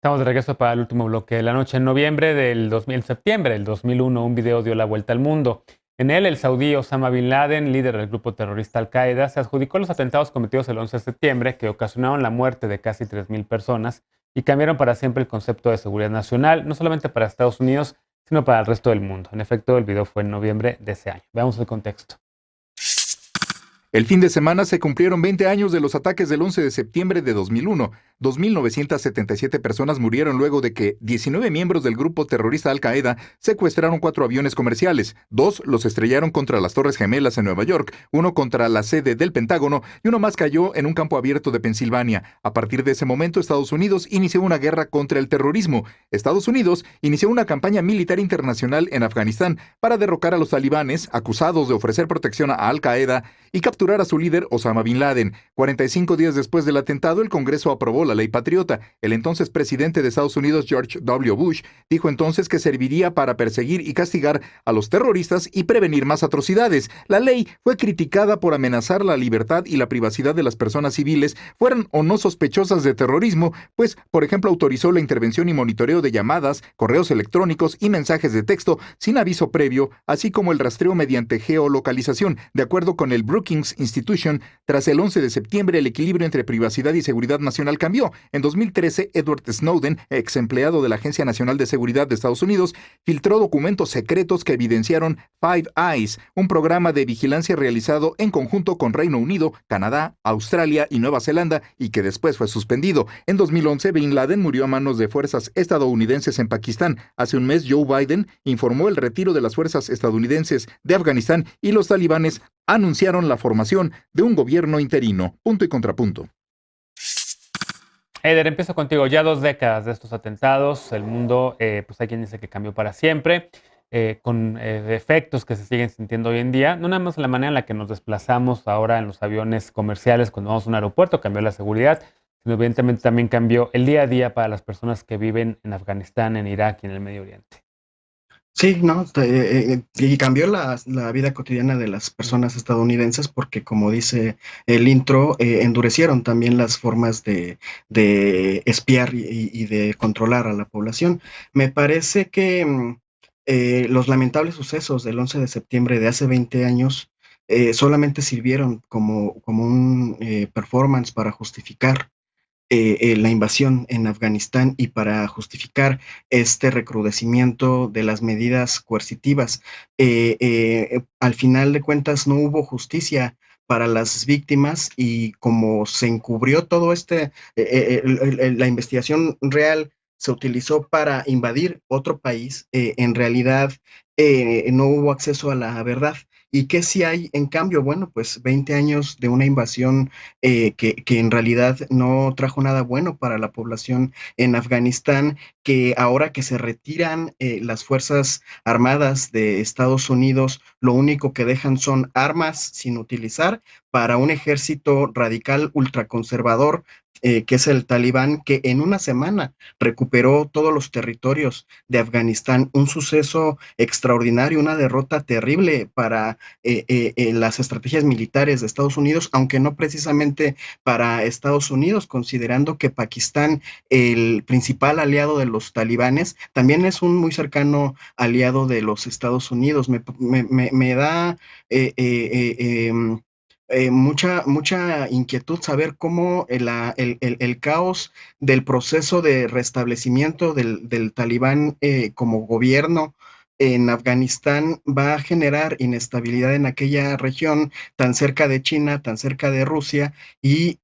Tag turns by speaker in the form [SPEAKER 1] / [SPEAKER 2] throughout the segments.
[SPEAKER 1] Estamos de regreso para el último bloque de la noche. En septiembre del 2001, un video dio la vuelta al mundo. En él, el saudí Osama Bin Laden, líder del grupo terrorista Al-Qaeda, se adjudicó los atentados cometidos el 11 de septiembre que ocasionaron la muerte de casi 3.000 personas y cambiaron para siempre el concepto de seguridad nacional, no solamente para Estados Unidos, sino para el resto del mundo. En efecto, el video fue en noviembre de ese año. Veamos el contexto.
[SPEAKER 2] El fin de semana se cumplieron 20 años de los ataques del 11 de septiembre de 2001. 2.977 personas murieron luego de que 19 miembros del grupo terrorista Al-Qaeda secuestraron 4 aviones comerciales. 2 los estrellaron contra las Torres Gemelas en Nueva York, uno contra la sede del Pentágono y uno más cayó en un campo abierto de Pensilvania. A partir de ese momento, Estados Unidos inició una guerra contra el terrorismo. Estados Unidos inició una campaña militar internacional en Afganistán para derrocar a los talibanes, acusados de ofrecer protección a Al-Qaeda, y capturar a su líder Osama Bin Laden. 45 días después del atentado, el Congreso aprobó la Ley Patriota. El entonces presidente de Estados Unidos, George W. Bush, dijo entonces que serviría para perseguir y castigar a los terroristas y prevenir más atrocidades. La ley fue criticada por amenazar la libertad y la privacidad de las personas civiles, fueran o no sospechosas de terrorismo, pues, por ejemplo, autorizó la intervención y monitoreo de llamadas, correos electrónicos y mensajes de texto sin aviso previo, así como el rastreo mediante geolocalización. De acuerdo con el Brookings Institution, tras el 11 de septiembre, el equilibrio entre privacidad y seguridad nacional cambió. En 2013, Edward Snowden, ex empleado de la Agencia Nacional de Seguridad de Estados Unidos, filtró documentos secretos que evidenciaron Five Eyes, un programa de vigilancia realizado en conjunto con Reino Unido, Canadá, Australia y Nueva Zelanda, y que después fue suspendido. En 2011, Bin Laden murió a manos de fuerzas estadounidenses en Pakistán. Hace un mes, Joe Biden informó el retiro de las fuerzas estadounidenses de Afganistán y los talibanes anunciaron la formación de un gobierno interino. Punto y contrapunto.
[SPEAKER 1] Eder, empiezo contigo. Ya 2 décadas de estos atentados, el mundo, pues hay quien dice que cambió para siempre, con efectos que se siguen sintiendo hoy en día. No nada más la manera en la que nos desplazamos ahora en los aviones comerciales cuando vamos a un aeropuerto, cambió la seguridad, sino evidentemente también cambió el día a día para las personas que viven en Afganistán, en Irak y en el Medio Oriente.
[SPEAKER 3] Sí, no, y cambió la vida cotidiana de las personas estadounidenses porque, como dice el intro, endurecieron también las formas de espiar y de controlar a la población. Me parece que los lamentables sucesos del 11 de septiembre de hace 20 años solamente sirvieron como un performance para justificar la invasión en Afganistán y para justificar este recrudecimiento de las medidas coercitivas. Al final de cuentas no hubo justicia para las víctimas y como se encubrió todo la investigación real se utilizó para invadir otro país, en realidad no hubo acceso a la verdad. ¿Y qué si hay en cambio? Bueno, pues 20 años de una invasión que en realidad no trajo nada bueno para la población en Afganistán, que ahora que se retiran las Fuerzas Armadas de Estados Unidos, lo único que dejan son armas sin utilizar para un ejército radical ultraconservador, que es el Talibán, que en una semana recuperó todos los territorios de Afganistán, un suceso extraordinario, una derrota terrible para las estrategias militares de Estados Unidos, aunque no precisamente para Estados Unidos, considerando que Pakistán, el principal aliado de los talibanes, también es un muy cercano aliado de los Estados Unidos. Me da mucha inquietud saber cómo el caos del proceso de restablecimiento del Talibán como gobierno en Afganistán va a generar inestabilidad en aquella región tan cerca de China, tan cerca de Rusia y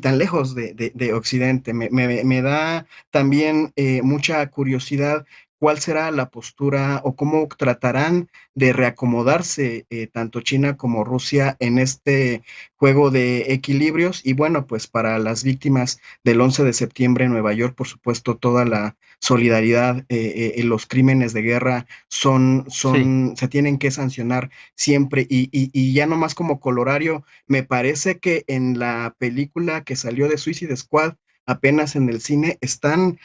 [SPEAKER 3] tan lejos de Occidente. Me da también mucha curiosidad cuál será la postura o cómo tratarán de reacomodarse tanto China como Rusia en este juego de equilibrios. Y bueno, pues para las víctimas del 11 de septiembre en Nueva York, por supuesto, toda la solidaridad, los crímenes de guerra
[SPEAKER 1] Sí.
[SPEAKER 3] se tienen que sancionar siempre. Y ya nomás como colorario, me parece que en la película que salió de Suicide Squad, apenas en el cine, están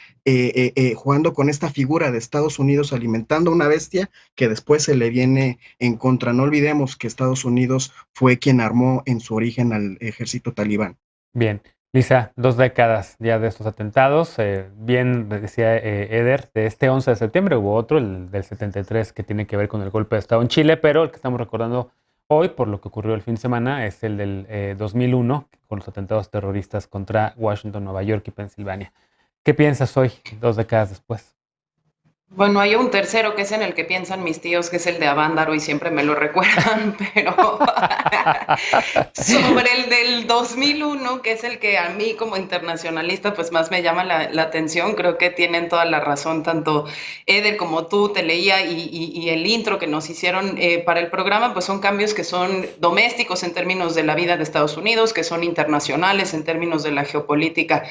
[SPEAKER 3] jugando con esta figura de Estados Unidos alimentando una bestia que después se le viene en contra. No olvidemos que Estados Unidos fue quien armó en su origen al ejército talibán.
[SPEAKER 1] Bien. Lisa, 2 décadas ya de estos atentados. Bien decía Eder, de este 11 de septiembre hubo otro, el del 73, que tiene que ver con el golpe de Estado en Chile, pero el que estamos recordando hoy, por lo que ocurrió el fin de semana, es el del 2001, con los atentados terroristas contra Washington, Nueva York y Pensilvania. ¿Qué piensas hoy, 2 décadas después?
[SPEAKER 4] Bueno, hay un tercero que es en el que piensan mis tíos, que es el de Avándaro y siempre me lo recuerdan, pero sobre el del 2001, que es el que a mí como internacionalista pues más me llama la atención, creo que tienen toda la razón, tanto Eder como tú, te leía y el intro que nos hicieron para el programa, pues son cambios que son domésticos en términos de la vida de Estados Unidos, que son internacionales en términos de la geopolítica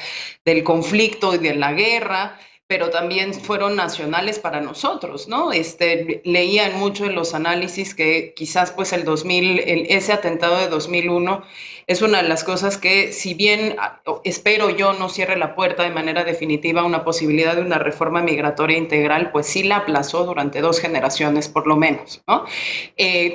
[SPEAKER 4] del conflicto y de la guerra, pero también fueron nacionales para nosotros, ¿no? Leía en mucho de los análisis que quizás pues ese atentado de 2001 es una de las cosas que, si bien espero yo no cierre la puerta de manera definitiva a una posibilidad de una reforma migratoria integral, pues sí la aplazó durante 2 generaciones por lo menos, ¿no?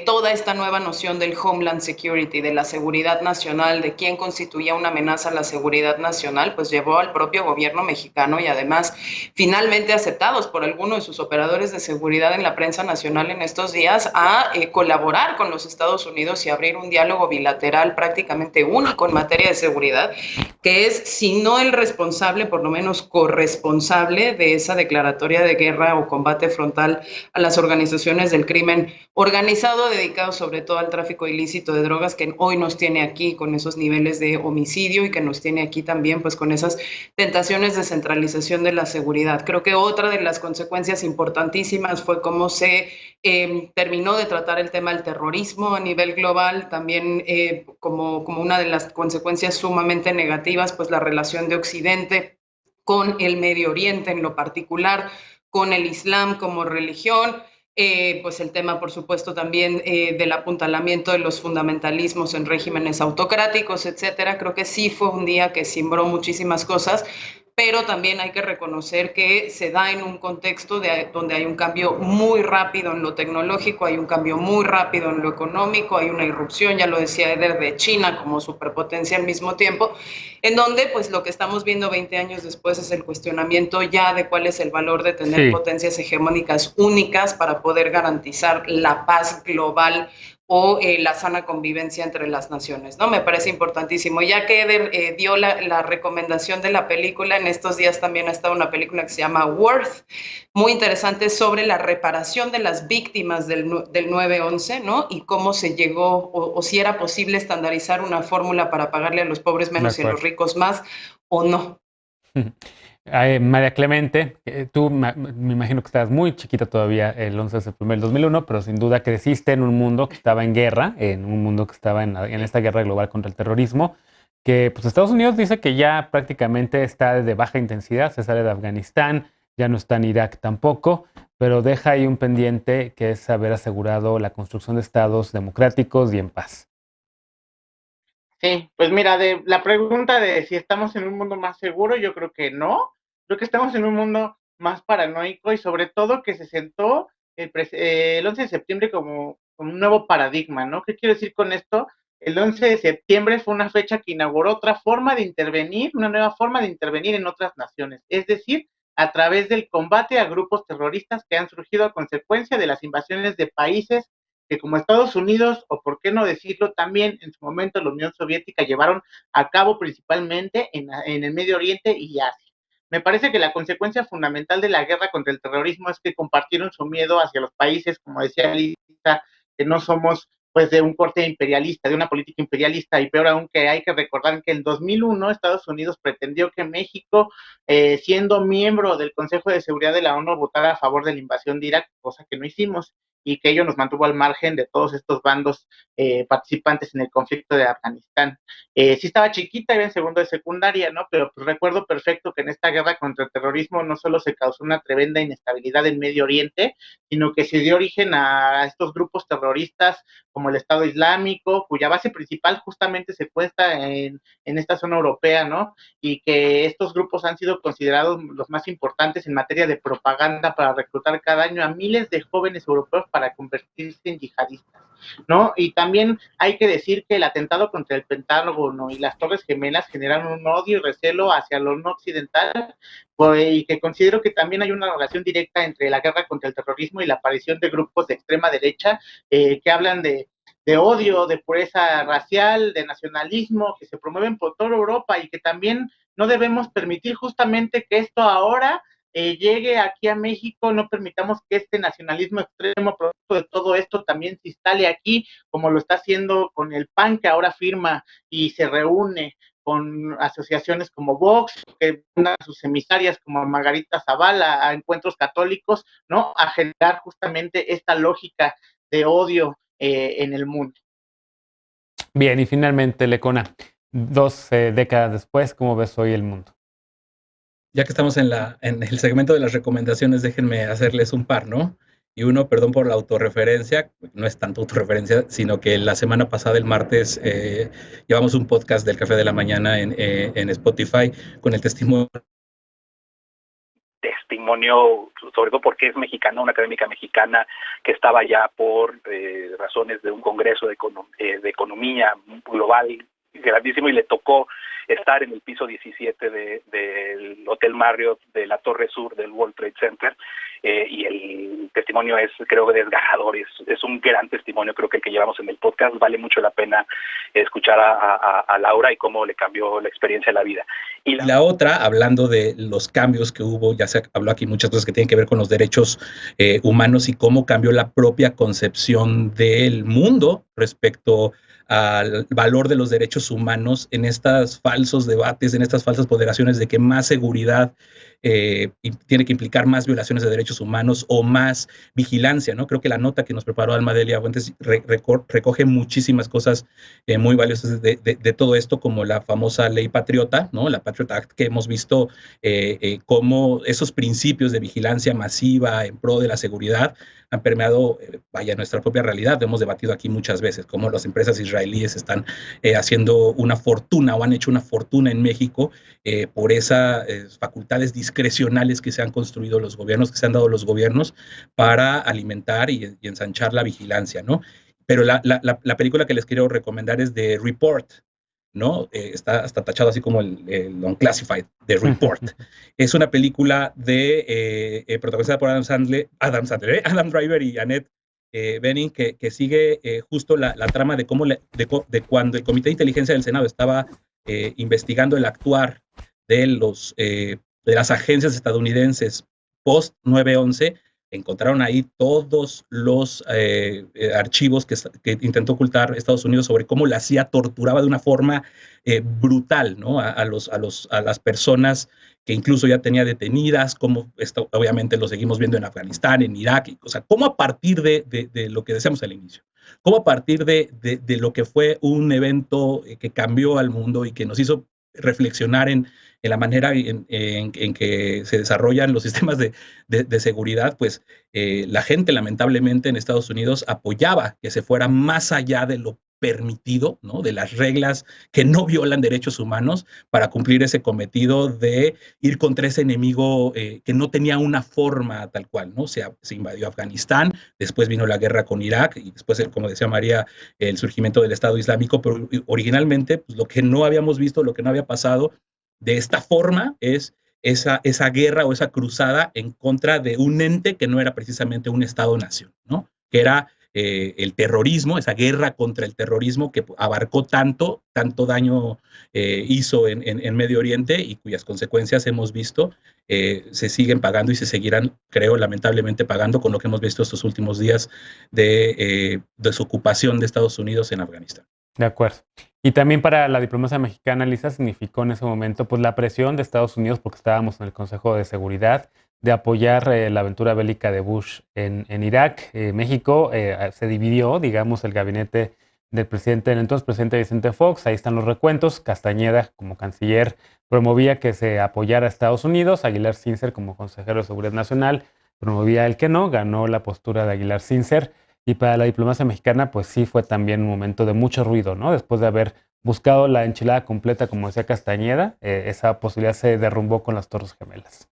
[SPEAKER 4] Toda esta nueva noción del Homeland Security, de la seguridad nacional, de quién constituía una amenaza a la seguridad nacional, pues llevó al propio gobierno mexicano y además finalmente aceptados por algunos de sus operadores de seguridad en la prensa nacional en estos días, a colaborar con los Estados Unidos y abrir un diálogo bilateral prácticamente único en materia de seguridad, que es, si no el responsable, por lo menos corresponsable de esa declaratoria de guerra o combate frontal a las organizaciones del crimen organizado, dedicado sobre todo al tráfico ilícito de drogas, que hoy nos tiene aquí con esos niveles de homicidio y que nos tiene aquí también pues con esas tentaciones de centralización de la seguridad. Creo que otra de las consecuencias importantísimas fue cómo se terminó de tratar el tema del terrorismo a nivel global, también como una de las consecuencias sumamente negativas, pues la relación de Occidente con el Medio Oriente en lo particular, con el Islam como religión, pues el tema, por supuesto, también del apuntalamiento de los fundamentalismos en regímenes autocráticos, etcétera. Creo que sí fue un día que cimbró muchísimas cosas, pero también hay que reconocer que se da en un contexto donde hay un cambio muy rápido en lo tecnológico, hay un cambio muy rápido en lo económico, hay una irrupción, ya lo decía Eder, de China como superpotencia al mismo tiempo, en donde pues lo que estamos viendo 20 años después es el cuestionamiento ya de cuál es el valor de tener potencias hegemónicas únicas para poder garantizar la paz global o la sana convivencia entre las naciones, ¿no? Me parece importantísimo. Ya que Eder dio la recomendación de la película, en estos días también ha estado una película que se llama Worth, muy interesante, sobre la reparación de las víctimas del 9/11, ¿no? Y cómo se llegó, o si era posible estandarizar una fórmula para pagarle a los pobres menos y a los ricos más, o no.
[SPEAKER 1] María Clemente, tú me imagino que estabas muy chiquita todavía el 11 de septiembre del 2001, pero sin duda creciste en un mundo que estaba en guerra, en un mundo que estaba en esta guerra global contra el terrorismo, que pues Estados Unidos dice que ya prácticamente está de baja intensidad, se sale de Afganistán, ya no está en Irak tampoco, pero deja ahí un pendiente que es haber asegurado la construcción de estados democráticos y en paz.
[SPEAKER 5] Sí, pues mira, de la pregunta de si estamos en un mundo más seguro, yo creo que no. Creo que estamos en un mundo más paranoico y sobre todo que se sentó el 11 de septiembre como un nuevo paradigma, ¿no? ¿Qué quiero decir con esto? El 11 de septiembre fue una fecha que inauguró otra forma de intervenir, una nueva forma de intervenir en otras naciones, es decir, a través del combate a grupos terroristas que han surgido a consecuencia de las invasiones de países que, como Estados Unidos, o por qué no decirlo, también en su momento la Unión Soviética, llevaron a cabo principalmente en el Medio Oriente y Asia. Me parece que la consecuencia fundamental de la guerra contra el terrorismo es que compartieron su miedo hacia los países, como decía Lisa, que no somos pues de un corte imperialista, de una política imperialista, y peor aún, que hay que recordar que en 2001 Estados Unidos pretendió que México, siendo miembro del Consejo de Seguridad de la ONU, votara a favor de la invasión de Irak, cosa que no hicimos, y que ello nos mantuvo al margen de todos estos bandos participantes en el conflicto de Afganistán. Sí estaba chiquita, iba en segundo de secundaria, ¿no? Pero pues recuerdo perfecto que en esta guerra contra el terrorismo no solo se causó una tremenda inestabilidad en Medio Oriente, sino que se dio origen a estos grupos terroristas como el Estado Islámico, cuya base principal justamente se encuentra en esta zona europea, ¿no? Y que estos grupos han sido considerados los más importantes en materia de propaganda para reclutar cada año a miles de jóvenes europeos para convertirse en yihadistas. ¿no? Y también hay que decir que el atentado contra el Pentágono y las Torres Gemelas generan un odio y recelo hacia lo no occidental, y que considero que también hay una relación directa entre la guerra contra el terrorismo y la aparición de grupos de extrema derecha que hablan de odio, de pureza racial, de nacionalismo, que se promueven por toda Europa y que también no debemos permitir justamente que esto ahora llegue aquí a México, no permitamos que este nacionalismo extremo producto de todo esto también se instale aquí, como lo está haciendo con el PAN, que ahora firma y se reúne con asociaciones como Vox, que mandan a sus emisarias como Margarita Zavala a encuentros católicos, ¿no? A generar justamente esta lógica de odio en el mundo.
[SPEAKER 1] Bien, y finalmente, Lecona, 2 décadas después, ¿cómo ves hoy el mundo?
[SPEAKER 6] Ya que estamos en el segmento de las recomendaciones, déjenme hacerles un par, ¿no? Y uno, perdón por la autorreferencia, no es tanto autorreferencia, sino que la semana pasada, el martes, llevamos un podcast del Café de la Mañana en Spotify con el testimonio, sobre todo porque es mexicana, una académica mexicana que estaba ya por razones de un congreso de economía global grandísimo, y le tocó estar en el piso 17 del Hotel Marriott de la Torre Sur del World Trade Center, y el testimonio es, creo, desgarrador, es un gran testimonio, creo que el que llevamos en el podcast. Vale mucho la pena escuchar a Laura y cómo le cambió la experiencia de la vida. Y la otra, hablando de los cambios que hubo, ya se habló aquí muchas cosas que tienen que ver con los derechos humanos y cómo cambió la propia concepción del mundo respecto al valor de los derechos humanos en estos falsos debates, en estas falsas ponderaciones de que más seguridad tiene que implicar más violaciones de derechos humanos o más vigilancia, ¿no? Creo que la nota que nos preparó Alma Delia Fuentes recoge muchísimas cosas muy valiosas de todo esto, como la famosa ley patriota, ¿no? La Patriot Act, que hemos visto cómo esos principios de vigilancia masiva en pro de la seguridad han permeado, nuestra propia realidad. Hemos debatido aquí muchas veces cómo las empresas israelíes están haciendo una fortuna o han hecho una fortuna en México por esas facultades discrecionales que se han construido los gobiernos, que se han dado los gobiernos para alimentar y ensanchar la vigilancia, ¿no? Pero la película que les quiero recomendar es The Report, ¿no? Está tachado así como el Unclassified, The Report. Es una película protagonizada por Adam Driver y Annette Bening, que sigue justo la trama de cómo de cuando el Comité de Inteligencia del Senado estaba investigando el actuar de las agencias estadounidenses post 9/11. Encontraron ahí todos los archivos que intentó ocultar Estados Unidos sobre cómo la CIA torturaba de una forma brutal, ¿no? a las personas que incluso ya tenía detenidas, como esto obviamente lo seguimos viendo en Afganistán, en Irak, o sea, cómo a partir de lo que decíamos al inicio, cómo a partir de lo que fue un evento que cambió al mundo y que nos hizo reflexionar en la manera en que se desarrollan los sistemas de seguridad, pues la gente lamentablemente en Estados Unidos apoyaba que se fuera más allá de lo permitido, ¿no? De las reglas que no violan derechos humanos para cumplir ese cometido de ir contra ese enemigo que no tenía una forma tal cual, ¿no? Se invadió Afganistán, después vino la guerra con Irak y después, como decía María, el surgimiento del Estado Islámico, pero originalmente pues, lo que no habíamos visto, lo que no había pasado de esta forma es esa guerra o esa cruzada en contra de un ente que no era precisamente un Estado-nación, ¿no? Que era el terrorismo, esa guerra contra el terrorismo que abarcó tanto daño hizo en Medio Oriente y cuyas consecuencias hemos visto se siguen pagando y se seguirán, creo, lamentablemente pagando con lo que hemos visto estos últimos días de desocupación de Estados Unidos en Afganistán.
[SPEAKER 1] De acuerdo. Y también para la diplomacia mexicana, Lisa, significó en ese momento pues la presión de Estados Unidos, porque estábamos en el Consejo de Seguridad, de apoyar la aventura bélica de Bush en Irak. México se dividió, digamos, el gabinete del entonces presidente Vicente Fox. Ahí están los recuentos. Castañeda, como canciller, promovía que se apoyara a Estados Unidos. Aguilar Sincer, como consejero de Seguridad Nacional, promovía el que no. Ganó la postura de Aguilar Sincer. Y para la diplomacia mexicana, pues sí fue también un momento de mucho ruido, ¿no? Después de haber buscado la enchilada completa, como decía Castañeda, esa posibilidad se derrumbó con las Torres Gemelas.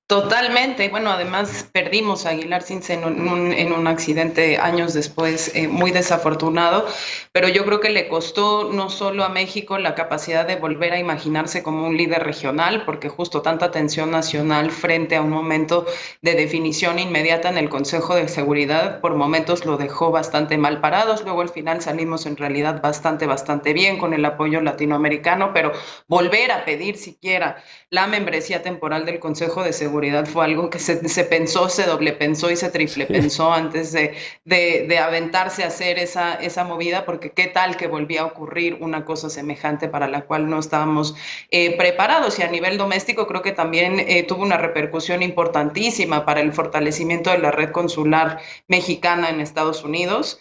[SPEAKER 4] Totalmente. Bueno, además perdimos a Aguilar Cince en un accidente años después, muy desafortunado, pero yo creo que le costó no solo a México la capacidad de volver a imaginarse como un líder regional, porque justo tanta tensión nacional frente a un momento de definición inmediata en el Consejo de Seguridad, por momentos lo dejó bastante mal parados, luego al final salimos en realidad bastante bien con el apoyo latinoamericano, pero volver a pedir siquiera la membresía temporal del Consejo de Seguridad fue algo que se pensó, se doble pensó y se triple
[SPEAKER 1] Sí.
[SPEAKER 4] pensó antes de aventarse a hacer esa movida, porque qué tal que volvía a ocurrir una cosa semejante para la cual no estábamos preparados. Y a nivel doméstico creo que también tuvo una repercusión importantísima para el fortalecimiento de la red consular mexicana en Estados Unidos.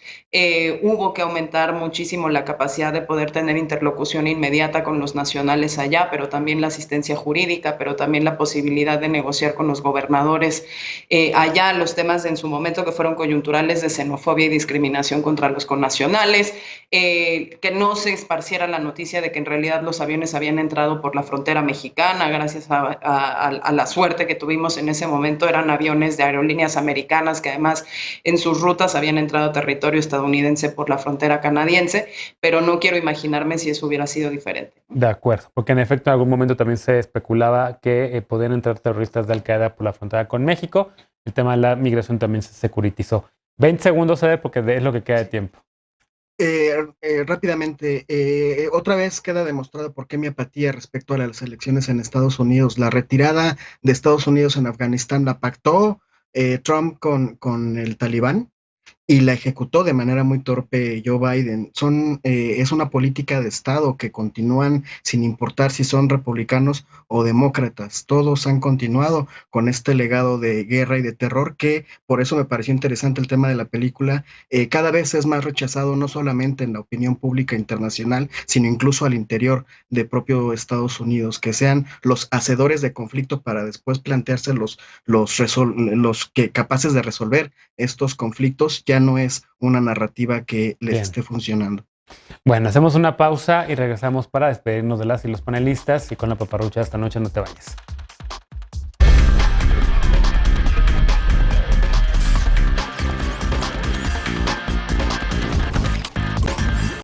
[SPEAKER 4] Hubo que aumentar muchísimo la capacidad de poder tener interlocución inmediata con los nacionales allá, pero también la asistencia jurídica, pero también la posibilidad de negociar con los gobernadores allá, los temas en su momento que fueron coyunturales de xenofobia y discriminación contra los connacionales, que no se esparciera la noticia de que en realidad los aviones habían entrado por la frontera mexicana, gracias a la suerte que tuvimos en ese momento, eran aviones de aerolíneas americanas que además en sus rutas habían entrado a territorio estadounidense por la frontera canadiense, pero no quiero imaginarme si eso hubiera sido diferente.
[SPEAKER 1] De acuerdo, porque en efecto en algún momento también se especulaba que podían entrar terroristas de Al-Qaeda por la frontera con México. El tema de la migración también se securitizó. 20 segundos, Eder, porque es lo que queda de tiempo.
[SPEAKER 3] Rápidamente, otra vez queda demostrado por qué mi apatía respecto a las elecciones en Estados Unidos. La retirada de Estados Unidos en Afganistán la pactó Trump con el Talibán y la ejecutó de manera muy torpe Joe Biden. Es una política de Estado que continúan sin importar si son republicanos o demócratas. Todos han continuado con este legado de guerra y de terror que, por eso me pareció interesante el tema de la película, cada vez es más rechazado no solamente en la opinión pública internacional, sino incluso al interior de propio Estados Unidos, que sean los hacedores de conflicto para después plantearse los que capaces de resolver estos conflictos. Ya no es una narrativa que les esté funcionando.
[SPEAKER 1] Bueno, hacemos una pausa y regresamos para despedirnos de las y los panelistas, y con la paparrucha esta noche no te vayas.